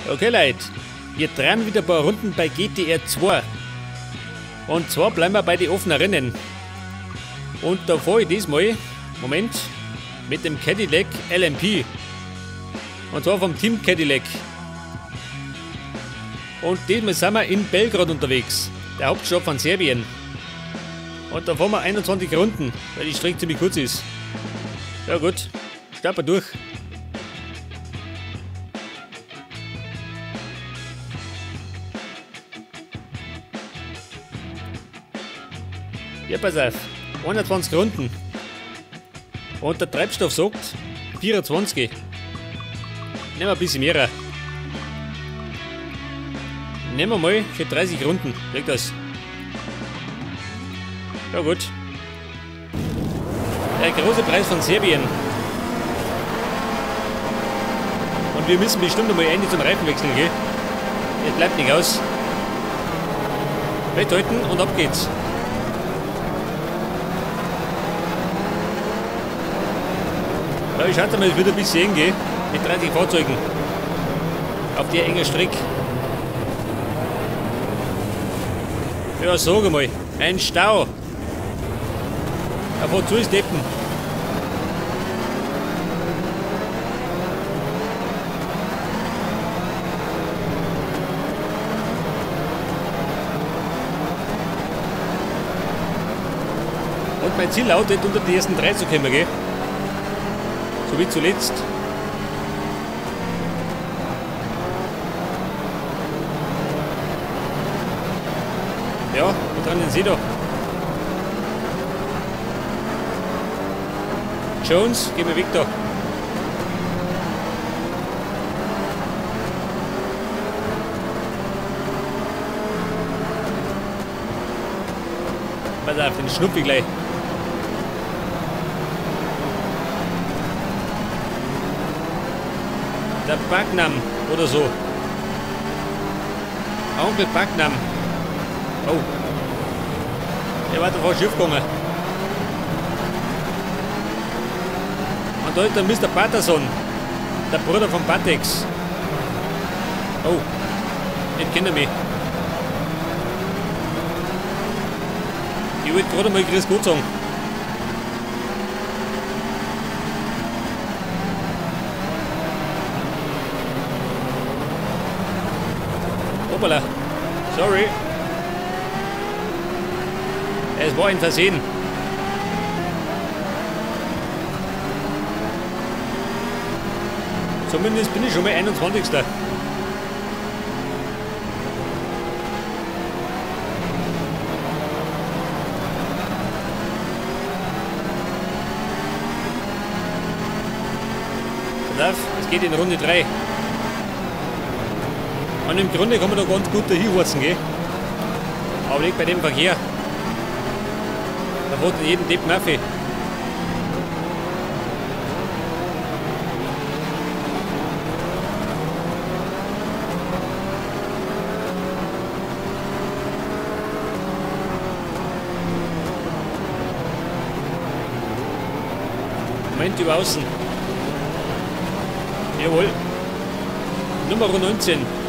Okay Leute, wir drehen wieder ein paar Runden bei GTR 2. Und zwar bleiben wir bei den offenen Rennen. Und da fahre ich diesmal, Moment, mit dem Cadillac LMP. Und zwar vom Team Cadillac. Und diesmal sind wir in Belgrad unterwegs, der Hauptstadt von Serbien. Und da fahren wir 21 Runden, weil die Strecke ziemlich kurz ist. Ja gut, starten wir durch. Ja, pass auf, 21 Runden. Und der Treibstoff sagt 24. Nehmen wir ein bisschen mehr. Nehmen wir mal für 30 Runden. Kriegt das? Ja gut. Der große Preis von Serbien. Und wir müssen bestimmt einmal endlich zum Reifenwechsel gehen. Es bleibt nicht aus. Festhalten und ab geht's. Ja, ich hatte mal, es wird ein bisschen eng gehen, mit 30 Fahrzeugen auf der engen Strecke. Ja, sag mal, ein Stau. Er fährt zu, ist Deppen. Und mein Ziel lautet, unter die ersten 3 zu kommen, gell? So wie zuletzt. Ja, und dran den See da. Jones, geh mal weg da. Pass auf, den schnuppi gleich. Der Bagnam oder so. Onkel Bagnam. Oh. Der war davor Schiff gegangen. Und da ist der Mr. Patterson. Der Bruder von Patex. Oh. Den kennt er mich. Ich wollte gerade mal Grüß Gott sagen. Hoppala. Sorry. Es war ein Versehen. Zumindest bin ich schon mal 21. Pass auf, es geht in Runde 3. Und im Grunde kann man da ganz gut dahinhorzen, gell? Aber nicht bei dem Verkehr. Da fährt jeden Depp Murphy. Moment, über außen. Jawohl. Nummer 19.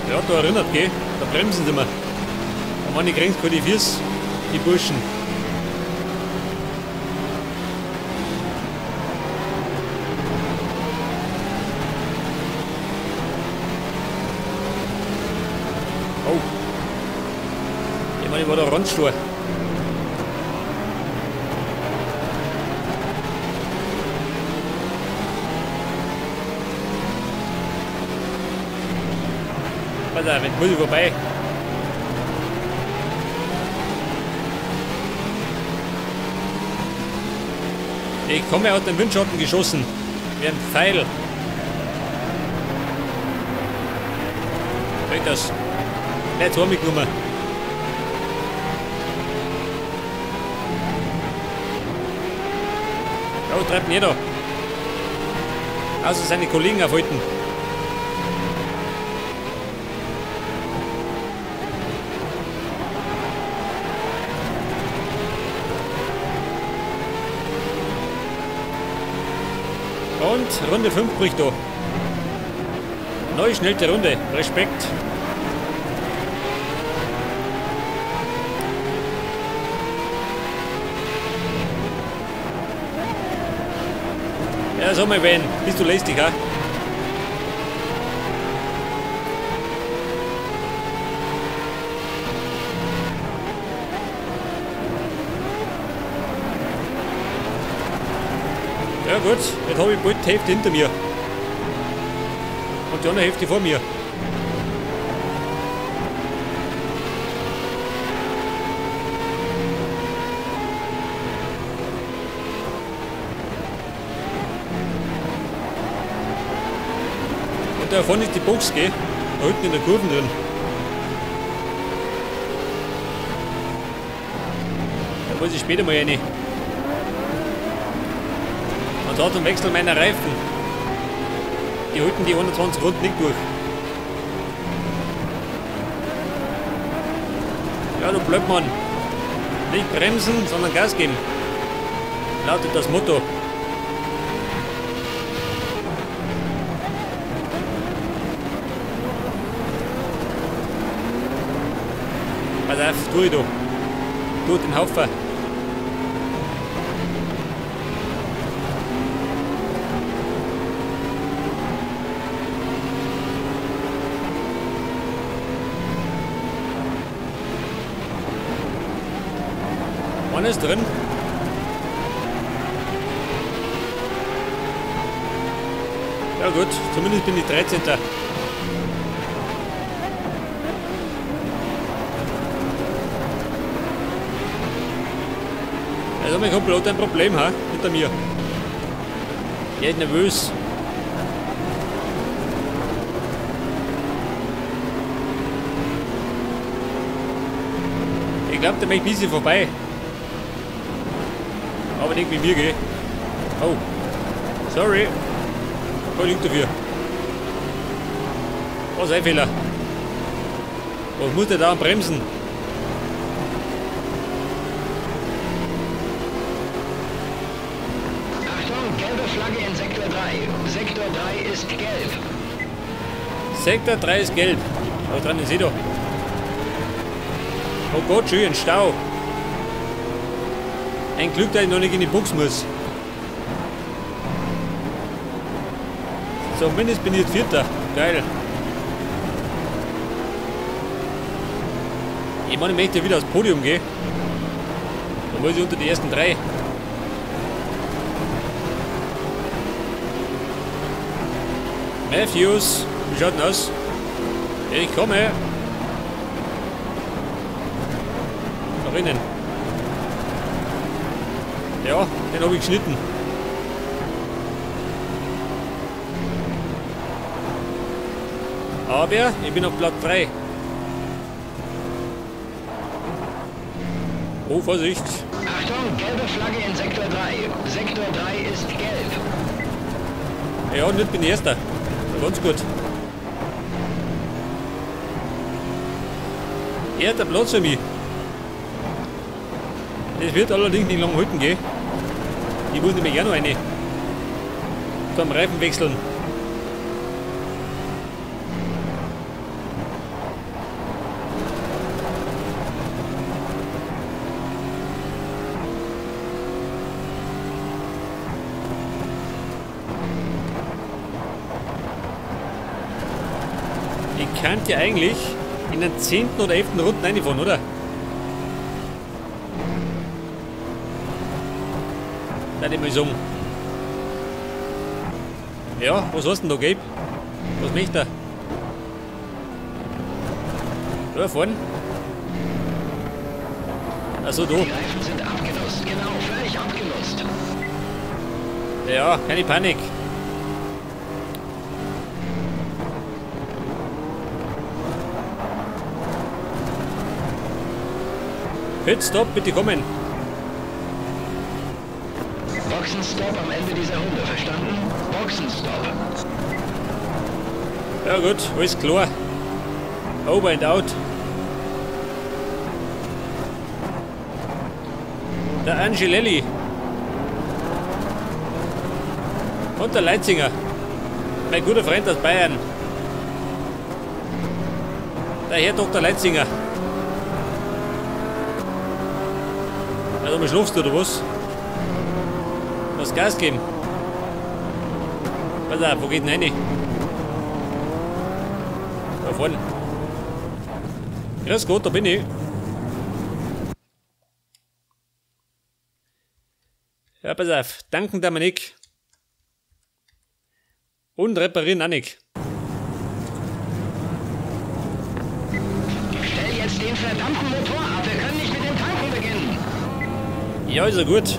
Ja, da erinnert, gell? Da bremsen sie mal. Und meine kriegen keine Füße, die Burschen. Oh. Ich meine, ich war da Randstor. Pass auf, jetzt muss ich vorbei. Ich komme aus dem Windschatten geschossen. Wie ein Pfeil. Hört das? Jetzt haben wir mitgenommen. Oh, treibt nicht da. Außer seine Kollegen aufhalten. Und Runde 5 bricht da. Neue schnellte Runde. Respekt. Ja, sag mal, wen? Bist du lästig, ha? Ja gut, jetzt habe ich bald die Hälfte hinter mir. Und die andere Hälfte vor mir. Und da vorne ist die Box, gell? Da hinten in der Kurve drin. Da muss ich später mal rein. Und da zum Wechsel meiner Reifen. Die halten die 120 Runden nicht durch. Ja, du Blödmann. Nicht bremsen, sondern Gas geben. Lautet das Motto. Pass auf, tu ich da. Tu den Haufen. Einer ist drin. Ja gut, zumindest bin ich 13. Also mein Kumpel hat ein Problem, ha? Hinter mir. Er ist nervös. Ich glaube, der möchte ein bisschen vorbei. Aber nicht mit mir, gell? Oh. Sorry. Kann nichts dafür. Was ein Fehler. Was muss der da bremsen? Achtung, gelbe Flagge in Sektor 3. Sektor 3 ist gelb. Sektor 3 ist gelb. Schau dran, den seht ihr. Oh Gott, schön, Stau. Ein Glück, dass ich noch nicht in die Box muss. Zumindest bin ich jetzt Vierter. Geil. Ich meine, ich möchte wieder aufs Podium gehen. Da muss ich unter die ersten 3. Matthews, wie schaut denn aus? Ich komme. Nach innen. Ja, den habe ich geschnitten. Aber ich bin auf Platz 3. Oh, Vorsicht. Achtung, gelbe Flagge in Sektor 3. Sektor 3 ist gelb. Ja, und ich bin Erster. Ganz gut. Er hat der Platz für mich. Das wird allerdings nicht lang halten gehen. Ich muss nämlich auch noch eine. Beim Reifen wechseln. Ich könnte ja eigentlich in den 10. oder 11. Runden reinfahren, oder? Da die mal sagen. Ja, was hast du denn da, Gabe? Was möchte er? Da vorne? Achso, da. Die Reifen sind abgenutzt. Genau, völlig abgenutzt. Ja, keine Panik. Pitstop, bitte kommen. Boxenstopp am Ende dieser Runde, verstanden? Boxenstopp. Ja gut, alles klar. Over and out. Der Angelelli. Und der Leitzinger. Mein guter Freund aus Bayern. Der Herr Dr. Leitzinger. Also mal schlafst du oder was? Was Gas geben? Pass auf, wo geht denn rein? Da vorne. Grüß Gott, da bin ich. Ja, pass auf. Danken der Manik. Und reparieren auch nicht. Stell jetzt den verdammten Motor ab. Wir können nicht mit dem Tanken beginnen. Ja, ist ja gut.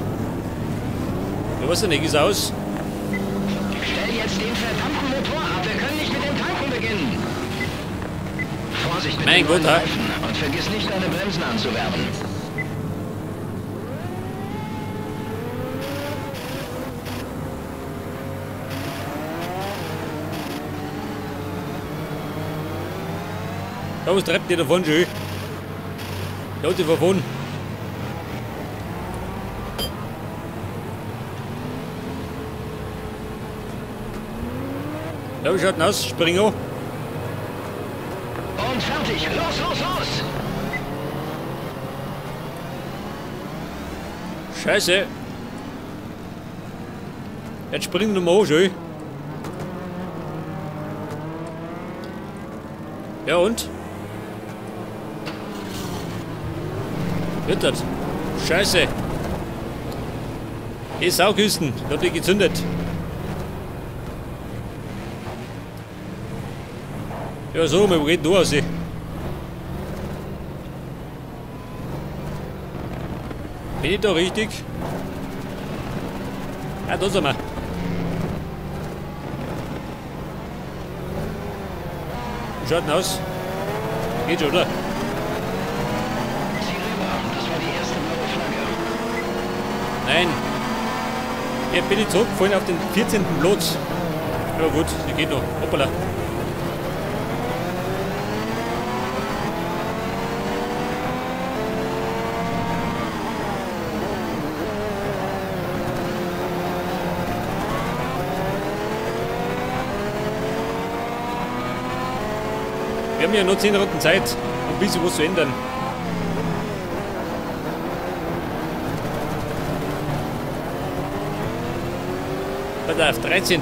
Ja, was denn nicht, ist aus. Stell jetzt den verdammten Motor ab. Wir können nicht mit dem Tanken beginnen. Vorsicht mit Mein den Gott, neuen Reifen und vergiss nicht, deine Bremsen anzuwerfen. Da was treibt ihr davon schon? Da hat die verfahren. Ja, wie schaut denn aus? Spring an. Und fertig. Los, los, los. Scheiße. Jetzt springen wir mal an, schon. Ja und? Wird das? Scheiße. Die Saugüsten, da hat die gezündet. Ja, so, wo geht da raus? Bin ich da richtig? Ah, da sind wir. Wie schaut denn aus? Geht schon, oder? Zieh rüber. Das war die erste blaue Flagge. Nein. Jetzt bin ich zurückgefallen auf den 14. Platz. Aber gut, die geht noch. Hoppala. Wir haben ja noch 10 Runden Zeit, um ein bisschen was zu ändern. Pass auf, 13.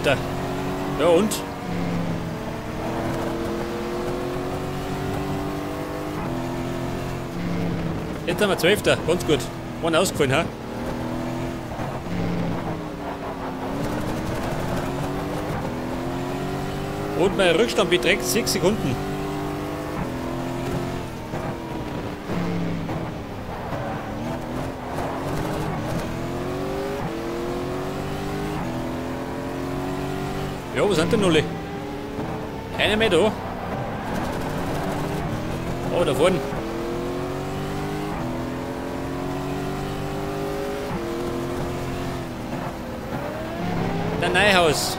Ja und? Jetzt haben wir 12. Ganz gut. One ausgefallen, ha? Und mein Rückstand beträgt 6 Sekunden. Ja, wo sind denn alle? Keiner mehr da. Oh, da vorne. Der Neuhaus.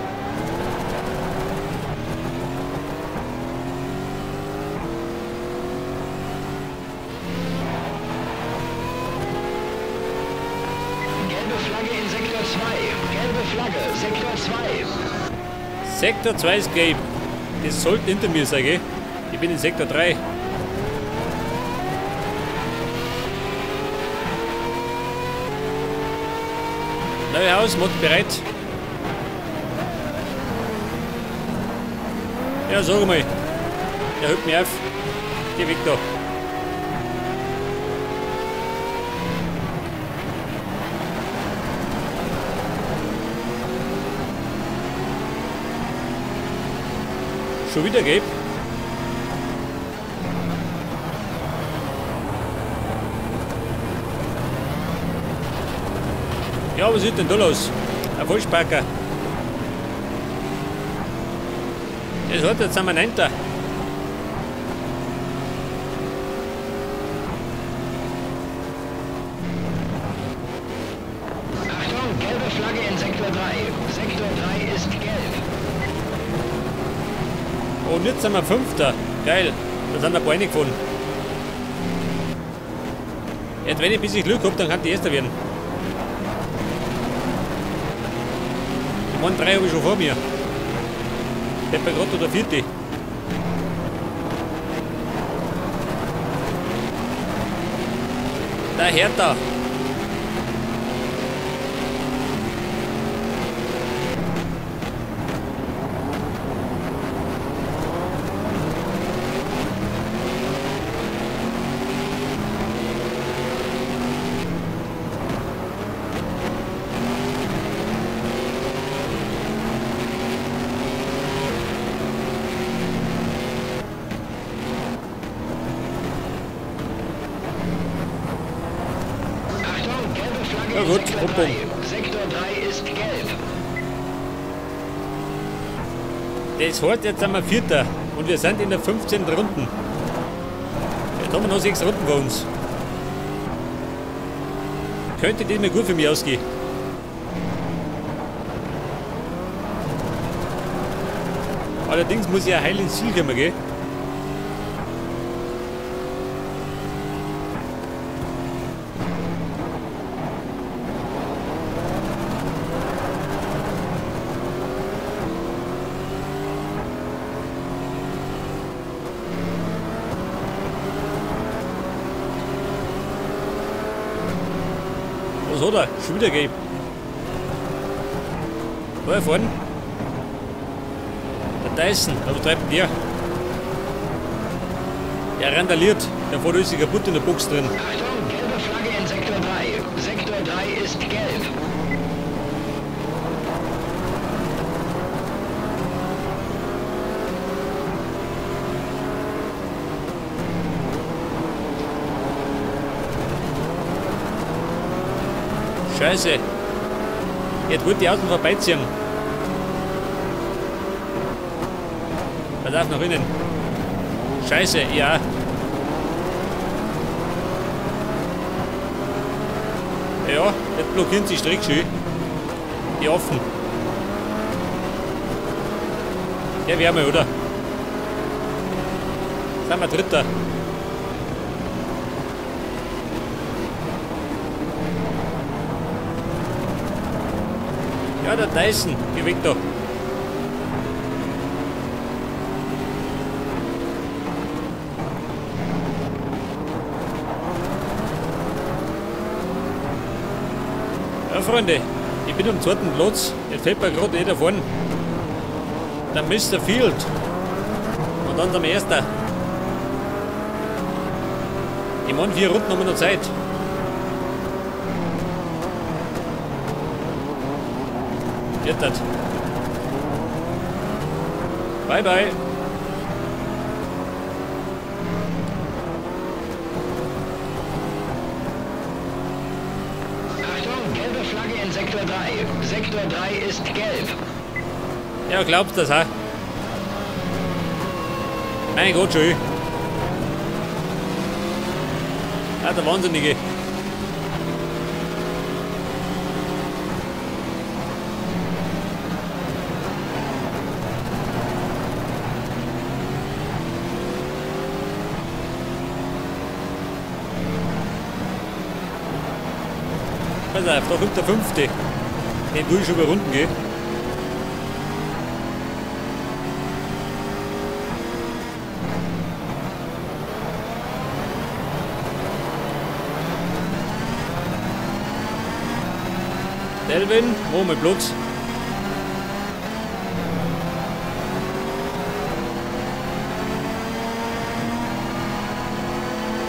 Gelbe Flagge in Sektor 2. Gelbe Flagge, Sektor 2. Sektor 2 ist gelb. Das sollte hinter mir sein, gell? Ich bin in Sektor 3. Neuhaus, macht bereit. Ja, sag mal. Der hält mich auf. Geh weg da. Schon wieder gelb. Ja, was ist denn da los? Ein Vollsparker. Das hat jetzt sind wir 9. Achtung, gelbe Flagge in Sektor 3. Sektor 3 ist gelb. Und jetzt sind wir 5. Geil. Da sind ein paar reingefahren. Jetzt, wenn ich ein bisschen Glück habe, dann kann die Erster werden. Die waren 3 habe ich schon vor mir. Der bei gerade oder 4. Der Hertha. Ja gut, Rundung. Sektor 3 ist gelb. Das heißt, jetzt sind wir 4. und wir sind in der 15. Runden. Jetzt haben wir noch 6 Runden vor uns. Könnte das mir gut für mich ausgehen. Allerdings muss ich ja heil ins Ziel kommen, gell? Was hat er? Schon wieder gegeben. Da vorne. Der Dyson, was treibt denn der? Der randaliert. Der fährt alles kaputt in der Box drin. Achtung, gelbe Flagge in Sektor 3. Sektor 3 ist gelb. Scheiße. Jetzt wollte die Außen vorbeiziehen. Pass auf, nach innen. Scheiße, ja. Ja, jetzt blockieren sie Strick schön. Die offen. Ja, wären wir, oder? Sind wir 3. Ja, der Dyson, geh weg da. Ja, Freunde, ich bin am 2. Platz. Jetzt fällt mir gerade nicht davon. Der Mr. Field. Und dann der 1. Ich meine, 4 Runden haben wir noch Zeit. Wird das. Bye, bye. Achtung, gelbe Flagge in Sektor 3. Sektor 3 ist gelb. Ja, glaubst du das, ha? Mein Gott, schön. Ah, der Wahnsinnige. Pass auf, da kommt der 5. Den tue ich schon über Runden gehen. Delvin, wo mein Platz?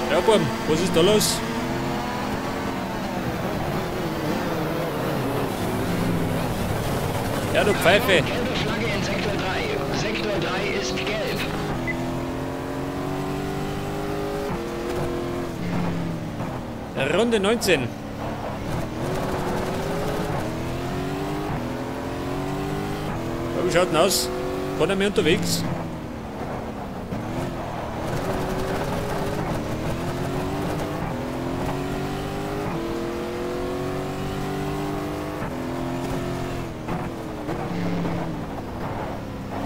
Ja, Burm, was ist da los? Ja, du Pfeife. Gelbe Flagge in Sektor 3. Sektor 3 ist gelb. Runde 19. Wie schaut denn aus? War er mehr unterwegs?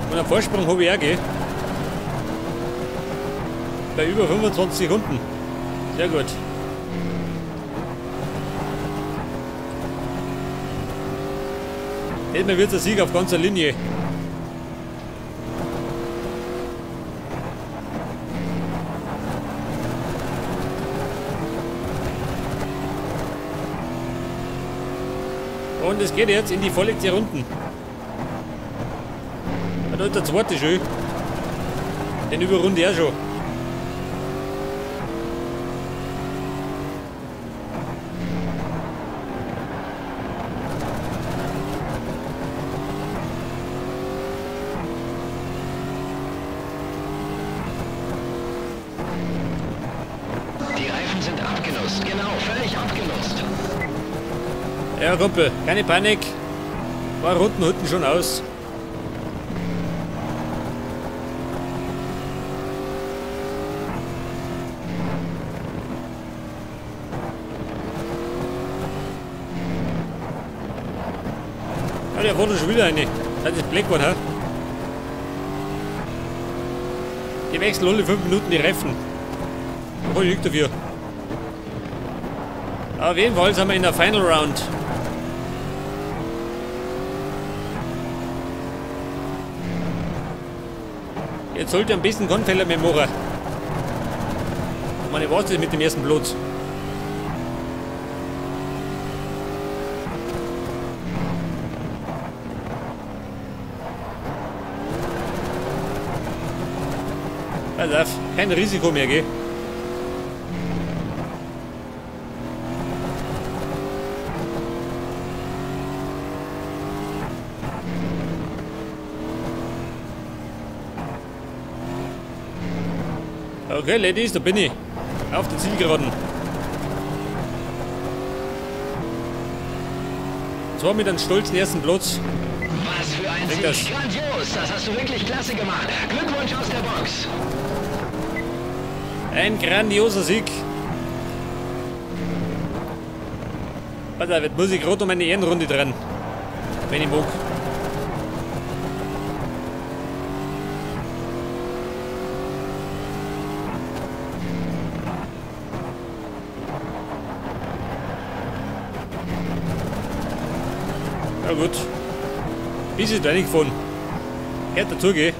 Und einen Vorsprung habe ich auch, gell? Bei über 25 Sekunden. Sehr gut. Diesmal wird es ein Sieg auf ganzer Linie. Und es geht jetzt in die vorletzte Runden. Da ist der zweite schon. Den überrunde er schon. Die Reifen sind abgenutzt. Genau, völlig abgenutzt. Ja, Kumpel, keine Panik. Ein paar Runden halten schon aus. Ja, der wurde schon wieder eine. Das ist Blackboard, ha? Die wechseln alle 5 Minuten die Reifen. Da kann ich nichts dafür. Auf jeden Fall sind wir in der Final Round. Jetzt sollte ein bisschen keinen Fehler mehr machen. Ich meine, was ist mit dem ersten Platz? Pass auf, kein Risiko mehr, gell? Okay, Ladies, da bin ich. Auf der Zielgeraden. Und zwar mit einem stolzen ersten Platz. Was für ein Denk Sieg. Grandios, das hast du wirklich klasse gemacht. Glückwunsch aus der Box. Ein grandioser Sieg. Pass auf, jetzt muss ich gerade um eine Ehrenrunde dran. Wenn ich mag. Ja gut. Bis ist wenig gefahren. Gehört dazu, geh.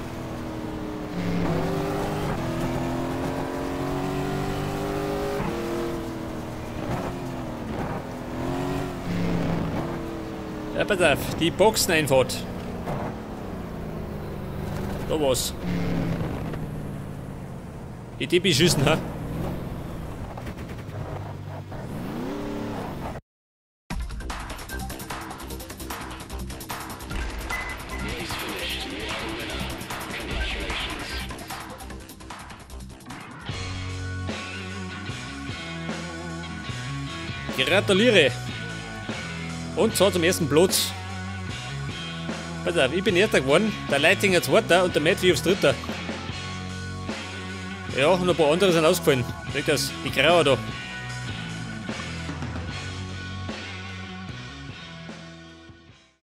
Ja, pass auf, die Boxeneinfahrt. Da war's. Die beschüssen, ha? Gratuliere! Und zwar zum ersten Platz. Pass auf, ich bin Erster geworden, der Leitinger Zweiter und der Matthews Dritter. Ja, und ein paar andere sind ausgefallen. Seht das, die Grauer da.